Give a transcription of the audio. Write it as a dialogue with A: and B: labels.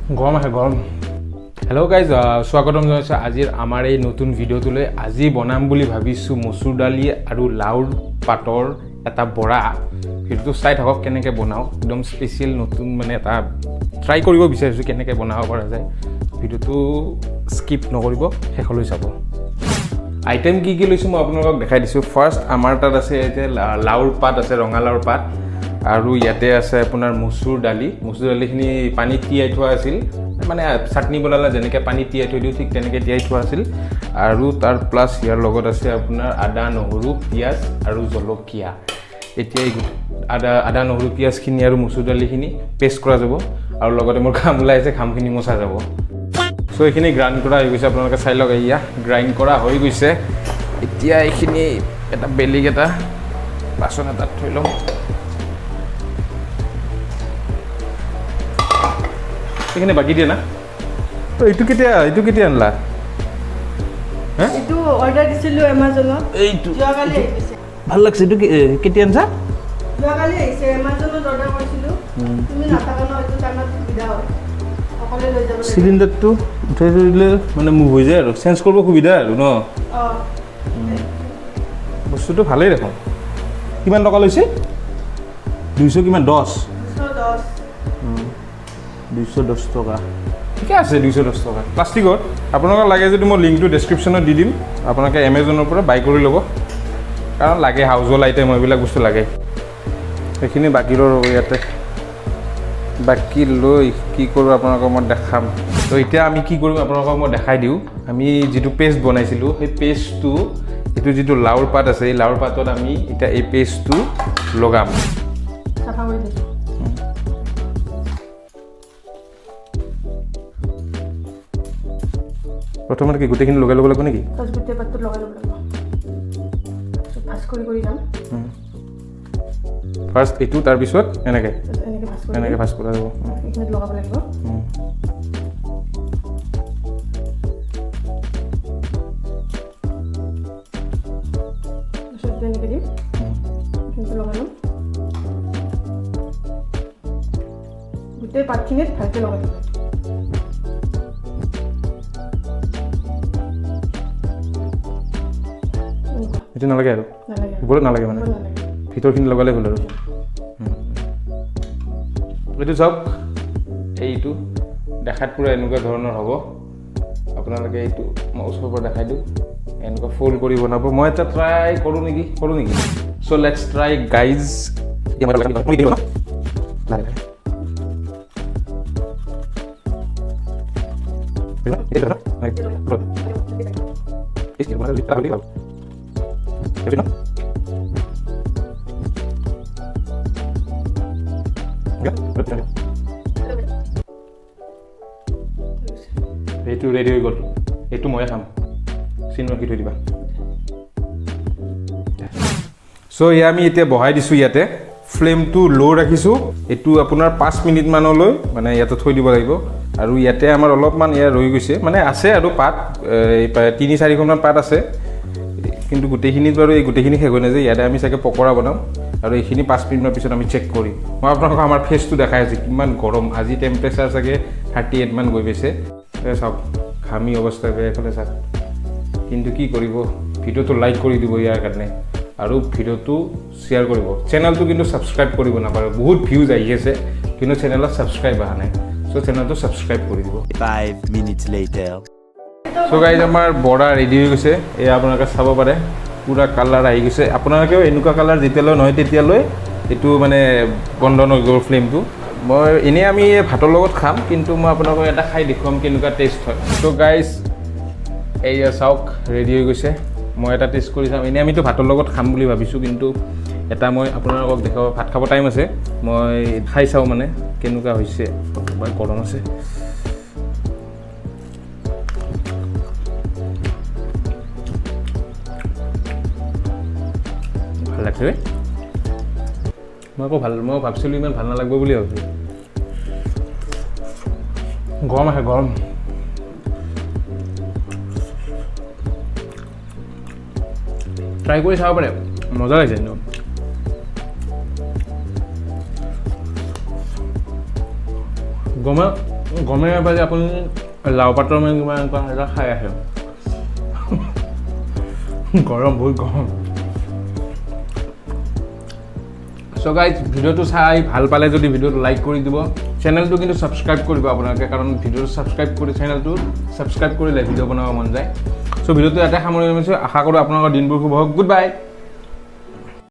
A: গৰম আছে গৰম। হেল্ল' গাইজ, স্বাগতম জনাইছোঁ আজিৰ আমাৰ এই নতুন ভিডিঅ'টোলৈ। আজি বনাম বুলি ভাবিছোঁ মচুৰ দালি আৰু লাওৰ পাতৰ এটা বৰা। ভিডিঅ'টো চাই থাকক কেনেকৈ বনাওঁ, একদম স্পেচিয়েল নতুন মানে এটা ট্ৰাই কৰিব বিচাৰিছোঁ কেনেকৈ বনাব পৰা যায়। ভিডিঅ'টো স্কিপ নকৰিব, শেষলৈ চাব। আইটেম কি কি লৈছোঁ মই আপোনালোকক দেখাই দিছোঁ। ফাৰ্ষ্ট আমাৰ তাত আছে এতিয়া লাওৰ পাত আছে, ৰঙালাওৰ পাত, আৰু ইয়াতে আছে আপোনাৰ মচুৰ দালিখিনি পানীত তিয়াই থোৱা আছিল, মানে চাটনি বনালে যেনেকৈ পানীত তিয়াই থৈ দিওঁ ঠিক তেনেকৈ তিয়াই থোৱা আছিল। আৰু তাৰ প্লাছ ইয়াৰ লগত আছে আপোনাৰ আদা নহৰু পিঁয়াজ আৰু জলকীয়া। এতিয়া এই আদা নহৰু পিঁয়াজখিনি আৰু মচুৰ দালিখিনি পেষ্ট কৰা যাব, আৰু লগতে মোৰ ঘাম ওলাইছে, ঘামখিনি মোচা যাব। চ' এইখিনি গ্ৰাইণ্ড কৰা হৈ গৈছে, আপোনালোকে চাই লওক। এয়া গ্ৰাইণ্ড কৰা হৈ গৈছে। এতিয়া এইখিনি এটা বেলেগ এটা বাচন এটাত থৈ ল'ম। এইখিনি বাকী দিয়ে না? এইটো কেতিয়া আনলা?
B: এইটো অৰ্ডাৰ দিছিলোঁ এমাজনত।
A: এইটো
B: যোৱাকালি আহিছে।
A: ভাল লাগছে। এইটো কেতিয়া আনছা?
B: যোৱাকালি আহিছে, এমাজনত অৰ্ডাৰ কৰিছিলোঁ। তুমি নাথাকা ন, এইটো টাইমত সুবিধা হয়, অকলে লৈ যাব লাগে।
A: চিলিণ্ডাৰটো উঠাই থৈ দিলে মানে মুভ হৈ যায় আৰু চেঞ্জ কৰিব সুবিধা আৰু ন।
B: অঁ,
A: বস্তুটো ভালেই দেখোন। কিমান টকা লৈছে? 200 কিমান? 10? 210 টকা। ঠিকে আছে, 210 টকা প্লাষ্টিকত। আপোনালোকক লাগে যদি মই লিংকটো ডেছক্ৰিপশ্যনত দি দিম, আপোনালোকে এমেজনৰ পৰা বাই কৰি ল'ব, কাৰণ লাগে হাউচ হোল্ড আইটেম, এইবিলাক বস্তু লাগে। সেইখিনি বাকী ইয়াতে বাকী লৈ কি কৰোঁ আপোনালোকক মই দেখাম। তো এতিয়া আমি কি কৰিম আপোনালোকক মই দেখাই দিওঁ। আমি যিটো পেষ্ট বনাইছিলোঁ সেই পেষ্টটো, এইটো যিটো লাওৰ পাত আছে, এই লাওৰ পাতত আমি এতিয়া এই পেষ্টটো লগাম।
B: চাফা কৰি দিছোঁ।
A: প্ৰথমতে কি গোটেইখিনি লগাই ল'ব লাগিব নেকি?
B: ফাৰ্ষ্ট গোটেই পাতটো লগাই ল'ব লাগিব, ভাজ কৰি যাম।
A: ফাৰ্ষ্ট এইটো, তাৰপিছত এনেকৈ
B: এনেকৈ
A: ভাজ কৰা যাব।
B: এইখিনিত লগাব লাগিব। তাৰপিছত এনেকৈ দিম, এইখিনিত লগাই ল'ম। গোটেই পাতখিনিত ভালকৈ লগাই ল'ম।
A: এইটো নালাগে আৰু
B: নালাগে,
A: ওপৰত নালাগে, মানে
B: নালাগে।
A: ভিতৰখিনি লগালে হ'ল আৰু। এইটো চাওক, এইটো দেখাত পূৰা এনেকুৱা ধৰণৰ হ'ব। আপোনালোকে এইটো মই ওচৰৰ পৰা দেখাই দিওঁ, এনেকুৱা ফ'ল্ড কৰি বনাব। মই এটা ট্ৰাই কৰোঁ নেকি? চ' লেটছ ট্ৰাই গাইজ। এইটো ৰেডি হৈ গ'ল। এইটো ময়ে খাম, চিন ৰাখি থৈ দিবা। চ' এয়া আমি এতিয়া বহাই দিছোঁ ইয়াতে। ফ্লেমটো ল' ৰাখিছোঁ। এইটো আপোনাৰ 5 মিনিটমানলৈ মানে ইয়াতে থৈ দিব লাগিব। আৰু ইয়াতে আমাৰ অলপমান এয়া ৰৈ গৈছে, মানে আছে আৰু পাত 3-4খনমান পাত আছে, কিন্তু গোটেইখিনিত বাৰু এই গোটেইখিনি শেষ হৈ নাযায়। ইয়াতে আমি চাগে পকৰা বনাম, আৰু এইখিনি 5 মিনিটৰ পিছত আমি চেক কৰিম। মই আপোনালোকক আমাৰ ফেচটো দেখাই আছোঁ, কিমান গৰম। আজি টেম্পাৰেচাৰ চাগে 38 মান গৈ পাইছে। চাওক, ঘামি অৱস্থা বেয়া এইফালে চাওক। কিন্তু কি কৰিব, ভিডিঅ'টো লাইক কৰি দিব ইয়াৰ কাৰণে, আৰু ভিডিঅ'টো শ্বেয়াৰ কৰিব। চেনেলটো কিন্তু ছাবস্ক্ৰাইব কৰিব নাপাৰে। বহুত ভিউজ আহি আছে, কিন্তু চেনেলত ছাবস্ক্ৰাইব অহা নাই। চ' চেনেলটো ছাবস্ক্ৰাইব কৰি দিব।
C: 5 minutes later.
A: চ' গাইজ, আমাৰ বৰা ৰেডি হৈ গৈছে। এয়া আপোনালোকে চাব পাৰে, পূৰা কালাৰ আহি গৈছে। আপোনালোকেও এনেকুৱা কালাৰ যেতিয়ালৈ নহয় তেতিয়ালৈ এইটো মানে বন্ধ নকৰিব ফ্লেমটো। মই এনেই আমি ভাতৰ লগত খাম, কিন্তু মই আপোনালোকক এটা খাই দেখুৱাম কেনেকুৱা টেষ্ট হয়। চ' গাইজ, এইয়া চাওক ৰেডি হৈ গৈছে। মই এটা টেষ্ট কৰি চাম। এনেই আমিতো ভাতৰ লগত খাম বুলি ভাবিছোঁ, কিন্তু এটা মই আপোনালোকক দেখাব। ভাত খাব টাইম আছে, মই খাই চাওঁ মানে কেনেকুৱা হৈছে। গৰম আছে। ভাল লাগছে। মই ভাবিছিলোঁ ইমান ভাল নালাগিব বুলি ভাবিছিলোঁ। গৰম আছে, গৰম। ট্ৰাই কৰি চাব পাৰে, মজা লাগিছে একদম। গমে নাপায় যে আপুনি লাও পাতৰ মানে কিবা এনেকুৱা এটা খাই আহে গৰম বহুত গৰম সো গাইজ ভিডিওটো চাই ভাল পালে যদি ভিডিওটো লাইক কৰি দিব চেনেলটো কিন্তু সাবস্ক্ৰাইব কৰিব আপোনালোকে কাৰণ ভিডিওটো সাবস্ক্ৰাইব কৰি চেনেলটো সাবস্ক্ৰাইব কৰিলে ভিডিও বনাব মন যায় সো ভিডিওটো ইয়াতে সামৰণি মাৰিছোঁ আশা কৰোঁ আপোনালোকৰ দিনবোৰ শুভ হওক গুড বাই